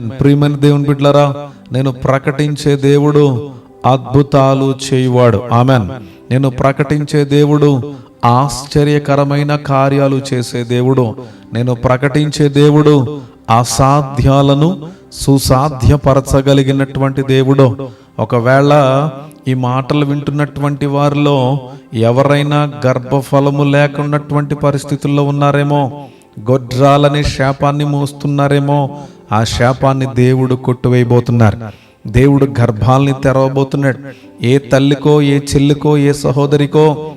ప్రియమైన దేవుని బిడ్డలారా, నేను ప్రకటించే దేవుడు అద్భుతాలు చేయువాడు. ఆమెన్. నేను ప్రకటించే దేవుడు ఆశ్చర్యకరమైన కార్యాలు చేసే దేవుడు. నేను ప్రకటించే దేవుడు అసాధ్యాలను సుసాధ్యపరచగలిగినటువంటి దేవుడు. ఒకవేళ ఈ మాటలు వింటున్నటువంటి వారిలో ఎవరైనా గర్భఫలము లేకున్నటువంటి పరిస్థితుల్లో ఉన్నారేమో, గొడ్రాలనే శాపాన్ని మోస్తున్నారేమో, ఆ శాపాన్ని దేవుడు కొట్టువేయబోతున్నారు. దేవుడు గర్భాల్ని తెరవబోతున్నాడు. ఏ తల్లికో, ఏ చెల్లికో, ఏ సహోదరికో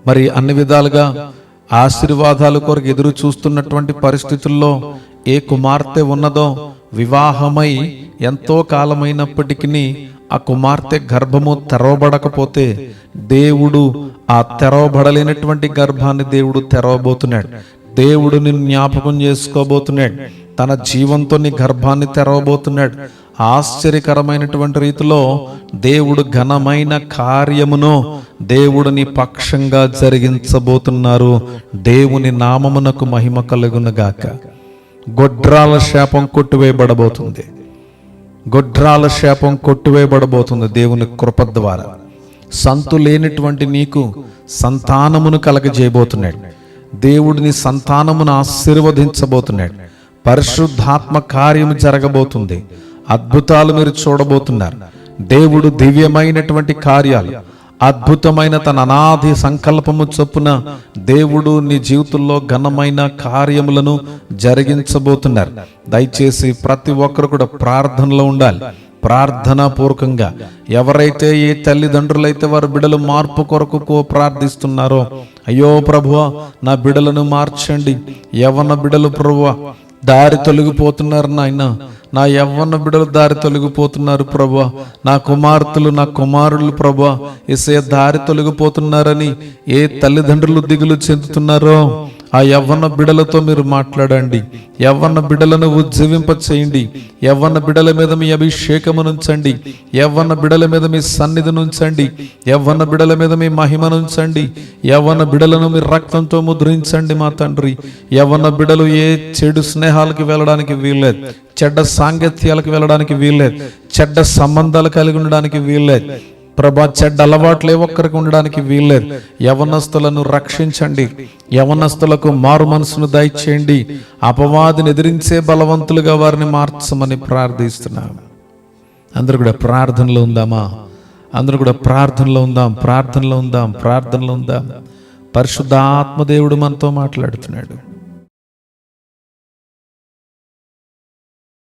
మరి అన్ని విధాలుగా ఆశీర్వాదాల కొరకు ఎదురు చూస్తున్నటువంటి పరిస్థితుల్లో ఏ కుమార్తె ఉన్నదో, వివాహమై ఎంతో కాలమైనప్పటికీ ఆ కుమార్తె గర్భము తెరవబడకపోతే దేవుడు ఆ తెరవబడలేనటువంటి గర్భాన్ని దేవుడు తెరవబోతున్నాడు. దేవుడు నిన్ను జ్ఞాపకం చేసుకోబోతున్నాడు. తన జీవంతో నీ గర్భాన్ని తెరవబోతున్నాడు. ఆశ్చర్యకరమైనటువంటి రీతిలో దేవుడు ఘనమైన కార్యమును దేవుడు నీ పక్షంగా జరిగించబోతున్నారు. దేవుని నామమునకు మహిమ కలుగునుగాక. గొడ్రాల శాపం కొట్టివేయబడబోతుంది. గొడ్రాల శాపం కొట్టివేయబడబోతుంది దేవుని కృప ద్వారా. సంతు లేనటువంటి నీకు సంతానమును కలగజేయబోతున్నాడు. దేవుడిని సంతానమును ఆశీర్వదించబోతున్నాడు. పరిశుద్ధాత్మ కార్యము జరగబోతుంది. అద్భుతాలు మీరు చూడబోతున్నారు. దేవుడు దివ్యమైనటువంటి కార్యాలు, అద్భుతమైన తన అనాది సంకల్పము చొప్పున దేవుడు నీ జీవితంలో ఘనమైన కార్యములను జరిగించబోతున్నారు. దయచేసి ప్రతి ఒక్కరు కూడా ప్రార్థనలో ఉండాలి. ప్రార్థనా పూర్వకంగా ఎవరైతే ఏ తల్లిదండ్రులైతే వారి బిడ్డలు మార్పు కొరకు ప్రార్థిస్తున్నారో, అయ్యో ప్రభువా నా బిడ్డలను మార్చండి, యవ్వన బిడ్డలు ప్రభువా దారి తొలగిపోతున్నారు నాయన, నా యవ్వన బిడ్డలు దారి తొలగిపోతున్నారు ప్రభువా, నా కుమార్తెలు నా కుమారులు ప్రభువా యేసయ్య దారి తొలగిపోతున్నారని ఏ తల్లిదండ్రులు దిగులు చెందుతున్నారో ఆ యవ్వన బిడ్డలతో మీరు మాట్లాడండి. యవ్వన బిడ్డలను ఉజ్జీవింప చేయండి. యవ్వన బిడ్డల మీద మీ అభిషేకమునుంచండి. యవ్వన బిడ్డల మీద మీ సన్నిధినుంచండి. యవ్వన బిడ్డల మీద మీ మహిమనుంచండి. యవ్వన బిడ్డలను మీ రక్తంతో ముద్రించండి మా తండ్రి. యవ్వన బిడ్డలు ఏ చెడు స్నేహాలకు వెళ్ళడానికి వీల్లేదు, చెడ్డ సాంగత్యాలకు వెళ్ళడానికి వీల్లేదు, చెడ్డ సంబంధాలు కలిగి ఉండడానికి వీల్లేదు ప్రభా, చెడ్డ అలవాట్లు ఏ ఒక్కరికి ఉండడానికి వీల్లేదు. యవనస్తులను రక్షించండి. యవనస్తులకు మారు మనసును దయచేయండి. అపవాదిని ఎదిరించే బలవంతులుగా వారిని మార్చమని ప్రార్థిస్తున్నాము. అందరూ కూడా ప్రార్థనలో ఉందామా? అందరూ కూడా ప్రార్థనలో ఉందాం. ప్రార్థనలో ఉందాం. ప్రార్థనలో ఉందాం. పరిశుద్ధాత్మ దేవుడు మనతో మాట్లాడుతున్నాడు.